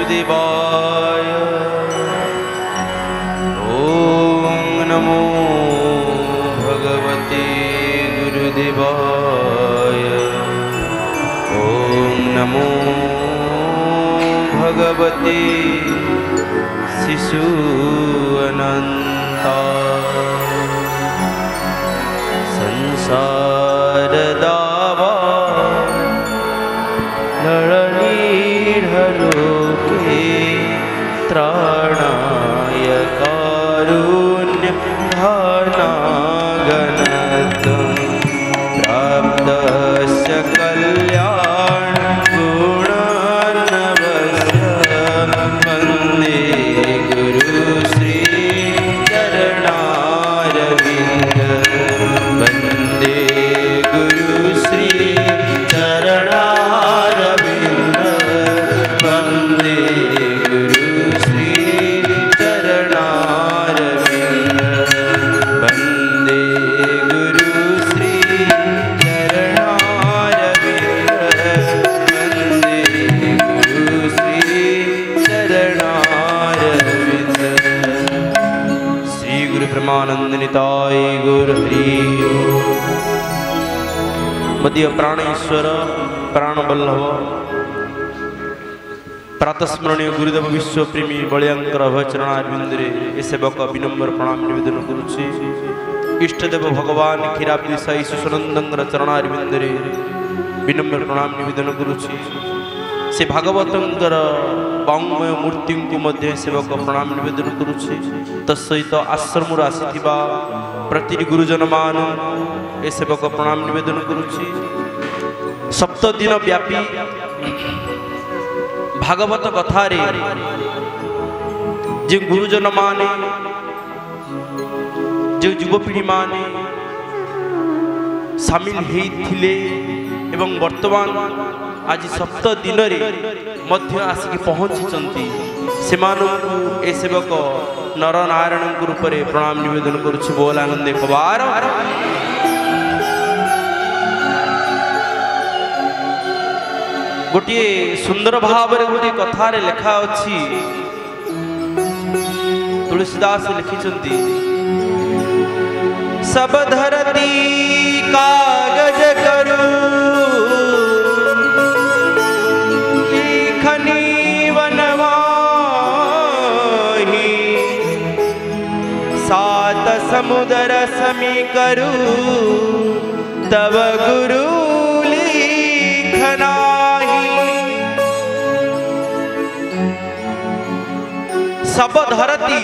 गुरुदेवाय। ओम नमो भगवते गुरुदेवाय। ओम नमो भगवते शिशु अनंता। संसार दावा नरनीढ़लोके त्राणाय कारुण्य भानागनतं प्राप्तस्य कल्याण गुणान्नवस्य वन्दे गुरुश्री चरणारविन्द। वन्दे गुरुश्री चरणारविन्द। वन्दे गुरुश्री चरणारविन्द। वन्दे गुरुश्री चरणारविन्द। श्री गुरु ब्रह्मानंद निताय गुरु हरि। मध्य प्राणेश्वर प्राण बल्लभ प्रातस्मरणीय गुरुदेव विश्वप्रेमी बलियांकर अभयचरणारविंदे ए सेवक विनम्र प्रणाम निवेदन करुछि। इष्टदेव भगवान क्षीराब्दी साई सुसनंदंकर चरणारविंदे विनम्र प्रणाम निवेदन करुछि। से भागवतंकर वाङ्मय मूर्ति को मध्य सेवक प्रणाम निवेदन करुछि। तत्सहित आश्रम आसीथिबा प्रति गुरुजन मान ए सेवक प्रणाम निवेदन करुछि। सप्त दिन व्यापी भागवत कथारे जे गुरुजन माने जो युवपीढ़ी माने सामिल होइथिले एवं वर्तमान आज सप्त दिन मध्य आसिक पहुँची सेमानंकु ए सेवक नर नारायण रूप में प्रणाम निवेदन करुछि। बोल आनंद एक बार। गोटे सुंदर भाव गोटे कथार लेखा अच्छी तुलसीदास लिखिछन्ति। सब धरती कागज करू लिखनी वनवाही। सात समुद्र समी करू तब गुरु लिखना। सब धरती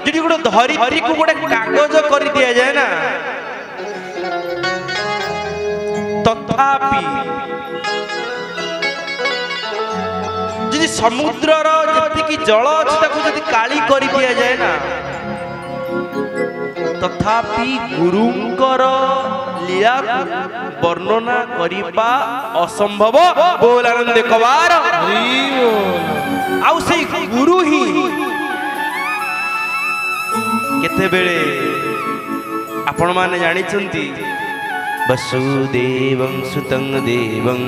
जी गोटे धरित्री को गोटे कागज कर दिया जाए ना, तथापि जी समुद्रर जी जल अच्छी काली कर दिया जाए ना, तथापि गुरुंकर लीला वर्णना करिबा असंभव। बोल आनंद कबार। आउ से गुरु ही केते बेले आपण माने जानी चंती। वसुदेवं सुतं देवं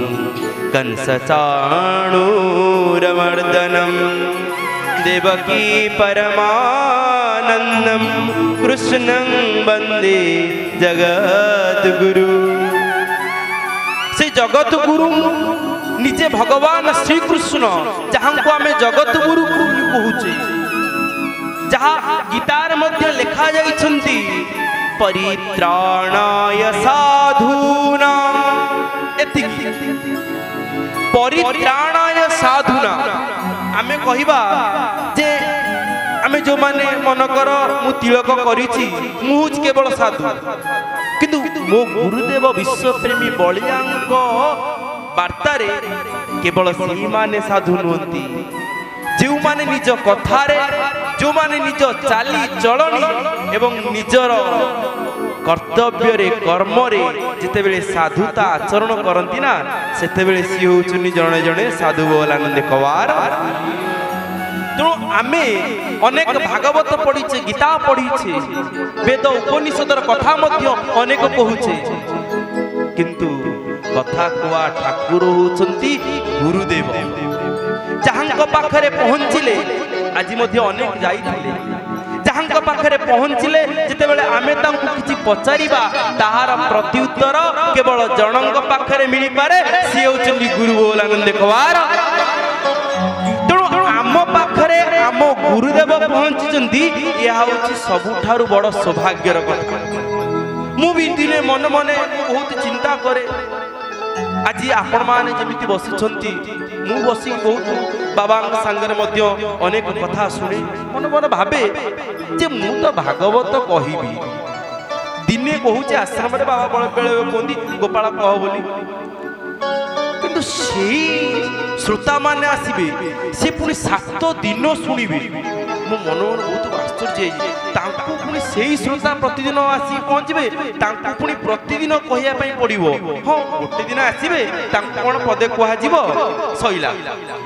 कंस चाणूरमर्दनं देवकी परमानंदं कृष्णं वंदे जगद्गुरु। से जगत गुरु निजे भगवान श्री कृष्ण जहाँ को आम जगत गुरु कहूचे, जहाँ गीतार मध्य लिखा जाइछन्ति परित्राणाय साधूना। एतिकी परित्राणाय साधूना आमे कहिबा जे आमे जो माने मनकर मु तिलक करिछि मु केवल साधु, किंतु मो गुरुदेव विश्वप्रेमी बलियांक वार्तारे केवल सी माने साधु नुहंती जो माने निज कथारे जो माने निज चाली चलनी एवं निजर कर्तव्य रे कर्म रे जितेबेले साधुता आचरण करती ना सेतेबेले सी होउछनी जणे जणे साधु। बोल आनंद कवार। तेणु आमे अनेक भागवत पढ़ीचे, गीता पढ़ीचे, वेद उपनिषदर कथा मध्य अनेक कहूचे, किंतु कथा कुआ ठाकुर होउछंती गुरुदेव, जहाँ ଯାହାଙ୍କ ପାଖରେ ପହଞ୍ଚିଲେ ଆଜି ମଧ୍ୟ ଅନେକ ଯାଇଥିଲେ ଯାହାଙ୍କ ପାଖରେ ପହଞ୍ଚିଲେ ଯେତେବେଳେ ଆମେ ତାଙ୍କୁ କିଛି ପଚାରିବା ତାହାର ପ୍ରତ୍ୟୁତ୍ତର କେବଳ ଜଣଙ୍କ ପାଖରେ ମିଳିପାରେ ସିଏ ହେଉଛନ୍ତି ଗୁରୁ ବୋଲାନନ୍ଦ କବାର। ତେଣୁ ଆମ ପାଖରେ ଆମ ଗୁରୁଦେବ ପହଞ୍ଚିଛନ୍ତି ଏହା ହେଉଛି ସବୁଠାରୁ ବଡ଼ ସୌଭାଗ୍ୟର କଥା। ମୁଁ ବି ଦିନେ ମନେ ମନେ ବହୁତ ଚିନ୍ତା କରେ ଆଜି ଆପଣମାନେ ଯେମିତି ବସିଛନ୍ତି ମୁଁ ବସି ବହୁତ ବାବାଙ୍କ ସାଙ୍ଗରେ ମଧ୍ୟ ଅନେକ କଥା ଶୁଣେ ମନେ ମନେ ଭାବେ ଯେ ମୁଁ ତ ଭାଗବତ କହିବି ଦିନେ କହୁଛି ଆଶ୍ରମରେ ବାବା ବେଳେ କୁହନ୍ତି ଗୋପାଳ କହ ବୋଲି କିନ୍ତୁ ସେଇ ଶ୍ରୋତାମାନେ ଆସିବେ ସେ ପୁଣି 7 ଦିନ ଶୁଣିବେ ମୋ ମନ ବହୁତ ଆଶ୍ଚର୍ଯ୍ୟ ତାଙ୍କୁ ପୁଣି ସେଇ ଶ୍ରୋତା ପ୍ରତିଦିନ ଆସି ପହଞ୍ଚିବେ ତାଙ୍କୁ ପୁଣି ପ୍ରତିଦିନ କହିବା ପାଇଁ ପଡ଼ିବ ହଁ ଗୋଟେ ଦିନ ଆସିବେ ତାଙ୍କୁ କ'ଣ ପଦେ କୁହାଯିବ ସଇଲା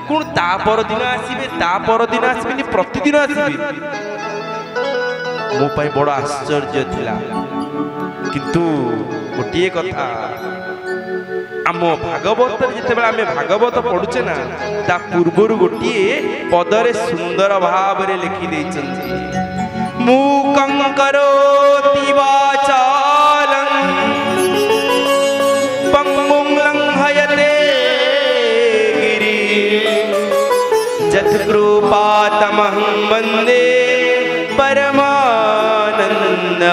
ପୁଣି ତା ପରଦିନ ଆସିବେ ତା ପରଦିନ ଆସିବେନି ପ୍ରତିଦିନ ଆସିବେ ମୋ ପାଇଁ ବଡ଼ ଆଶ୍ଚର୍ଯ୍ୟ ଥିଲା। କିନ୍ତୁ ଗୋଟିଏ କଥା ଆମ ଭାଗବତରେ ଯେତେବେଳେ ଆମେ ଭାଗବତ ପଢୁଛେ ନା ତା ପୂର୍ବରୁ ଗୋଟିଏ ପଦରେ ସୁନ୍ଦର ଭାବରେ ଲେଖି ଦେଇଛନ୍ତି ମୂକଂ କରୋତି ବାଚାଲଂ ପଙ୍ଗୁଂ ଲଂଘୟତେ ଗିରି ଯତ୍କୃପାତମହଂ ବନ୍ଦେ ପରମାନନ୍ଦ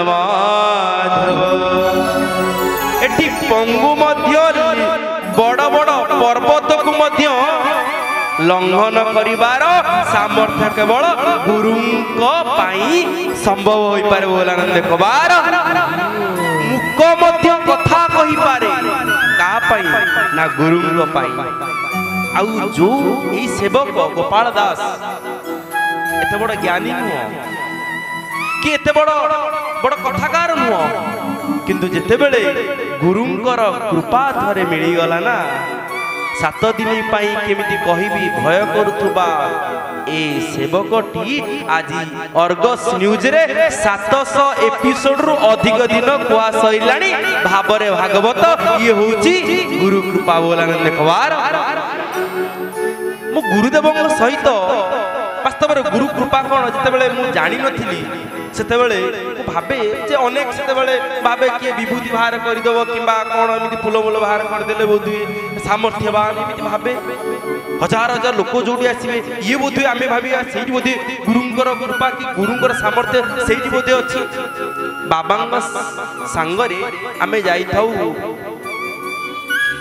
ମାଧବ। ଏଠି ପଙ୍ଗୁ ମଧ୍ୟ ବଡ଼ ବଡ଼ ପର୍ବତକୁ ମଧ୍ୟ ଲଙ୍ଘନ କରିବାର ସାମର୍ଥ୍ୟ କେବଳ ଗୁରୁଙ୍କ ପାଇଁ ସମ୍ଭବ ହୋଇପାରେ ବୋଲାନନ୍ଦ କବାର। ମୁକ ମଧ୍ୟ କଥା କହିପାରେ କାହା ପାଇଁ ନା ଗୁରୁଙ୍କ ପାଇଁ। ଆଉ ଯୋଉ ଏଇ ସେବକ ଗୋପାଳ ଦାସ ଏତେ ବଡ଼ ଜ୍ଞାନୀ ନୁହଁ କି ଏତେ ବଡ଼ ବଡ଼ କଥାକାର ନୁହଁ କିନ୍ତୁ ଯେତେବେଳେ ଗୁରୁଙ୍କର କୃପା ଥରେ ମିଳିଗଲା ନା 7 ଦିନ ପାଇଁ କେମିତି କହିବି ଭୟ କରୁଥିବା ଏ ସେବକଟି ଆଜି ଅର୍ଗସ୍ ନ୍ୟୁଜରେ 700 ଏପିସୋଡରୁ ଅଧିକ ଦିନ କୁହା ସରିଲାଣି ଭାବରେ ଭାଗବତ ଇଏ ହେଉଛି ଗୁରୁ କୃପା ବୋଲାନନ୍ଦ କବାର। ମୁଁ ଗୁରୁଦେବଙ୍କ ସହିତ ବାସ୍ତବରେ ଗୁରୁ କୃପା କ'ଣ ଯେତେବେଳେ ମୁଁ ଜାଣିନଥିଲି ସେତେବେଳେ ମୁଁ ଭାବେ ଯେ ଅନେକ ସେତେବେଳେ ଭାବେ କିଏ ବିଭୂତି ବାହାର କରିଦେବ କିମ୍ବା କ'ଣ ଏମିତି ଫୁଲମୂଲ ବାହାର କରିଦେଲେ ବୋଧହୁଏ ସାମର୍ଥ୍ୟବାନ ଏମିତି ଭାବେ ହଜାର ହଜାର ଲୋକ ଯୋଉଠି ଆସିବେ ଇଏ ବୋଧହୁଏ ଆମେ ଭାବିବା ସେଇଠି ବୋଧେ ଗୁରୁଙ୍କର କୃପା କି ଗୁରୁଙ୍କର ସାମର୍ଥ୍ୟ ସେଇଠି ବୋଧେ ଅଛି। ବାବାଙ୍କ ସାଙ୍ଗରେ ଆମେ ଯାଇଥାଉ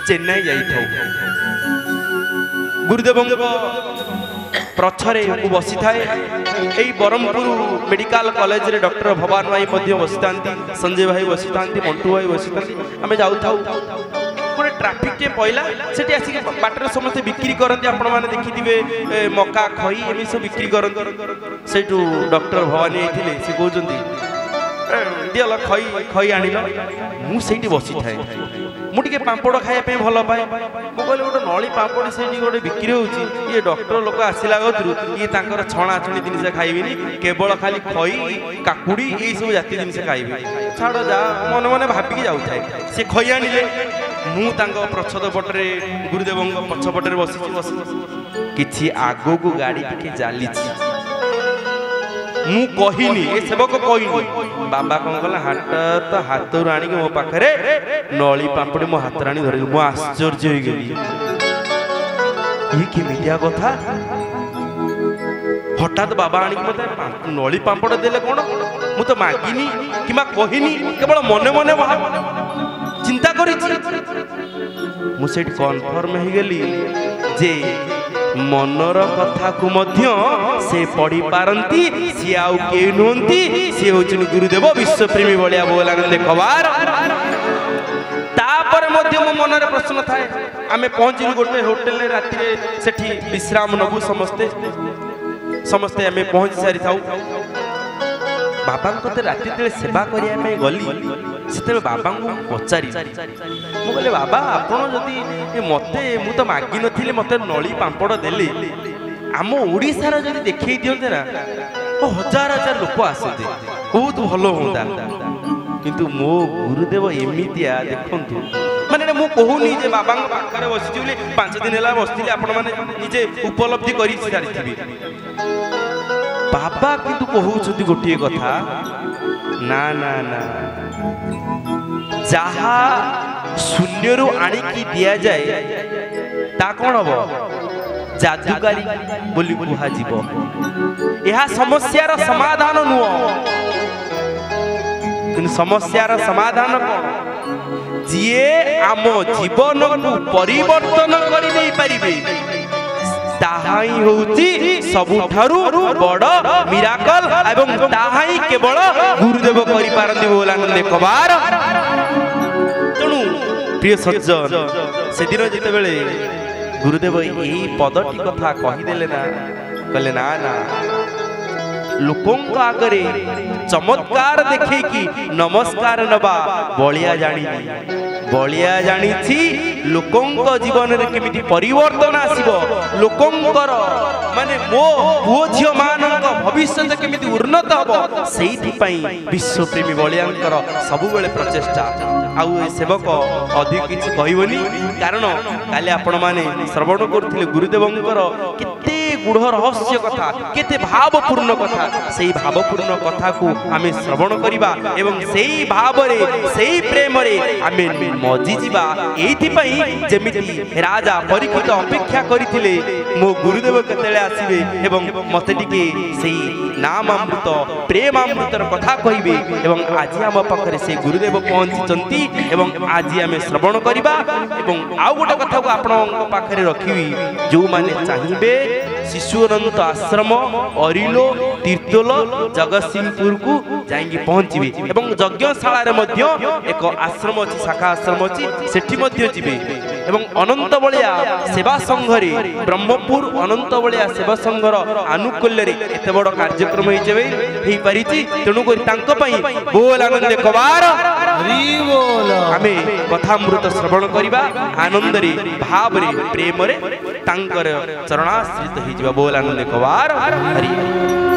ଚେନ୍ନାଇ ଯାଇଥାଉ ଗୁରୁଦେବଙ୍କ ପ୍ରଛରେ ମୁଁ ବସିଥାଏ ଏଇ ବ୍ରହ୍ମପୁର ମେଡିକାଲ କଲେଜରେ ଡକ୍ଟର ଭବାନ ଭାଇ ମଧ୍ୟ ବସିଥାନ୍ତି ସଞ୍ଜୟ ଭାଇ ବସିଥାନ୍ତି ମଣ୍ଟୁ ଭାଇ ବସିଥାନ୍ତି ଆମେ ଯାଉଥାଉ ଗୋଟେ ଟ୍ରାଫିକଟେ ପଇଲା ସେଠି ଆସିକି ବାଟରେ ସମସ୍ତେ ବିକ୍ରି କରନ୍ତି ଆପଣମାନେ ଦେଖିଥିବେ ମକା ଖଇ ଏମିତି ସବୁ ବିକ୍ରି କରନ୍ତି ସେଇଠୁ ଡକ୍ଟର ଭବାନୀ ହେଇଥିଲେ ସେ କହୁଛନ୍ତି ଦିଅଲ ଖଇ ଆଣିଲ ମୁଁ ସେଇଠି ବସିଥାଏ ମୁଁ ଟିକେ ପାମ୍ପଡ଼ ଖାଇବା ପାଇଁ ଭଲ ପାଏ ମୁଁ କହିଲି ଗୋଟେ ନଳି ପାମ୍ପଡ଼ ସେଇଠି ଗୋଟେ ବିକ୍ରି ହେଉଛି ଇଏ ଡକ୍ଟର ଲୋକ ଆସିଲା କତରୁ ଇଏ ତାଙ୍କର ଛଣାଛଣି ଜିନିଷ ଖାଇବେନି କେବଳ ଖାଲି ଖଇ କାକୁଡ଼ି ଏଇସବୁ ଜାତୀୟ ଜିନିଷ ଖାଇବେ ଛାଡ଼ ଯା ମନେ ମନେ ଭାବିକି ଯାଉଥାଏ ସେ ଖଇ ଆଣିଲେ ମୁଁ ତାଙ୍କ ପ୍ରଚ୍ଛଦ ପଟରେ ଗୁରୁଦେବଙ୍କ ପଛପଟରେ ବସିଛି କିଛି ଆଗକୁ ଗାଡ଼ି ଟିକେ ଚାଲିଛି ମୁଁ କହିନି ଏ ସେବକ କହିନି ବାବା କ'ଣ କଲା ହାତରୁ ଆଣିକି ମୋ ପାଖରେ ନଳି ପାମ୍ପଡ଼ି ମୋ ହାତରେ ଆଣି ଧରିଲି ମୁଁ ଆଶ୍ଚର୍ଯ୍ୟ ହେଇଗଲି ଇଏ କେମିତିଆ କଥା ହଠାତ୍ ବାବା ଆଣିକି ମତେ ନଳି ପାମ୍ପଡ଼ ଦେଲେ କ'ଣ ମୁଁ ତ ମାଗିନି କିମ୍ବା କହିନି କେବଳ ମନେ ମନେ ଚିନ୍ତା କରିଛି ମୁଁ ସେଇଠି କନଫର୍ମ ହେଇଗଲି ଯେ ମନର କଥାକୁ ମଧ୍ୟ ସେ ପଢି ପାରନ୍ତି ସିଏ ଆଉ କେହି ନୁହନ୍ତି ସିଏ ହେଉଛନ୍ତି ଗୁରୁଦେବ ବିଶ୍ୱପ୍ରେମୀ ବଳିଆ ବୋଲାନନ୍ଦ କବାର। ତାପରେ ମଧ୍ୟ ମୋ ମନରେ ପ୍ରଶ୍ନ ଥାଏ ଆମେ ପହଞ୍ଚିଲୁ ଗୋଟେ ହୋଟେଲରେ ରାତିରେ ସେଠି ବିଶ୍ରାମ ନେବୁ ସମସ୍ତେ ଆମେ ପହଞ୍ଚି ସାରିଥାଉ ବାବାଙ୍କ ରାତି ଯେତେବେଳେ ସେବା କରିବା ପାଇଁ ଗଲି ସେତେବେଳେ ବାବାଙ୍କୁ ପଚାରି ମୁଁ କହିଲି ବାବା ଆପଣ ଯଦି ମତେ ମୁଁ ତ ମାଗିନଥିଲି ମତେ ନଳି ପାମ୍ପଡ଼ ଦେଲେ ଆମ ଓଡ଼ିଶାର ଯଦି ଦେଖେଇ ଦିଅନ୍ତେ ନା ହଜାର ହଜାର ଲୋକ ଆସନ୍ତେ ବହୁତ ଭଲ ହୁଅନ୍ତା किंतु मो गुरुदेव एमितिया देखंतु माने मु कहूनी जे बाबा पाखरे बसिछि बोली 5 दिन होला बसिथिले आपण माने निजे उपलब्धि करि सारिथिबे बाबा किंतु कहउछथि गोटिए कथा ना ना ना जहा शून्य रु आनी की दिया जाए ता कोन हबो जादूकारी बोली कुहा जीव यह समस्यार समाधान नुह कि समस्यार समाधान कौन जीए आम जीवन को परिवर्तन कर दे पारिबे ताहाई होउची सबुठारु बड़ मिराकल एवं ताहाई केवल गुरुदेव करि पारंदी बोलानंदे कबार तणु प्रिय सज्जन से दिन जेते बेले गुरुदेव यही पदटी कथा कहीदेले ना कहले ना ना लोकों आगरे चमत्कार देखे कि नमस्कार नबा बलिया जानी लोकों जीवन में केमिति परिवर्तन आसीबो लोकों माने मो पुओ झियो मान भविष्य केमिति उन्नत हबो सेहिथि पई विश्वप्रेमी बलियांकर सबु बेले प्रचेष्टा आउ सेवक अधिक किछ कहिवनी कारण काले आपण माने श्रवण करथिले गुरुदेवंकर केते गुढ़ रहस्य कथा केते भावपूर्ण कथा सेही भावपूर्ण कथा को आमे श्रवण करिबा एवं सेही भाव रे सेही प्रेम रे आमे मजी जीवा एथि पई जेमिति राजा परीक्षित अपेक्षा करिथिले मो गुरुदेव केतेले आसीबे एवं मते टिके सेही नाम अमृत प्रेम अमृतर कथा कहिबे एवं आज हम पाखरे से गुरुदेव पहुंचीचंती एवं आज आमे श्रवण करिबा एवं आउ गोटे कथा को आपण पाखरे रखिबी जो माने चाहिबे शिशु अनंत आश्रम अरिलो तीर्थोल जगतसिंहपुर को जाइंगी पहुंचबे एवं यज्ञशाला रे मध्य एक आश्रम अछि शाखा आश्रम अछि सेठी मध्य जिबे एवं अनंत बलिया सेवा संघ रे ब्रह्मपुर अनंत बलिया सेवा संघर आनुकूल्य रे एते बड़ कार्यक्रम हेई परिछि तेनु करी तांक पई बोल आनंद कबार हरि बोल आमे कथामृत श्रवण करिबा आनंद रे भाव रे प्रेम रे तांकर चरणाश्रित ही बोल आनंद कबार हरि।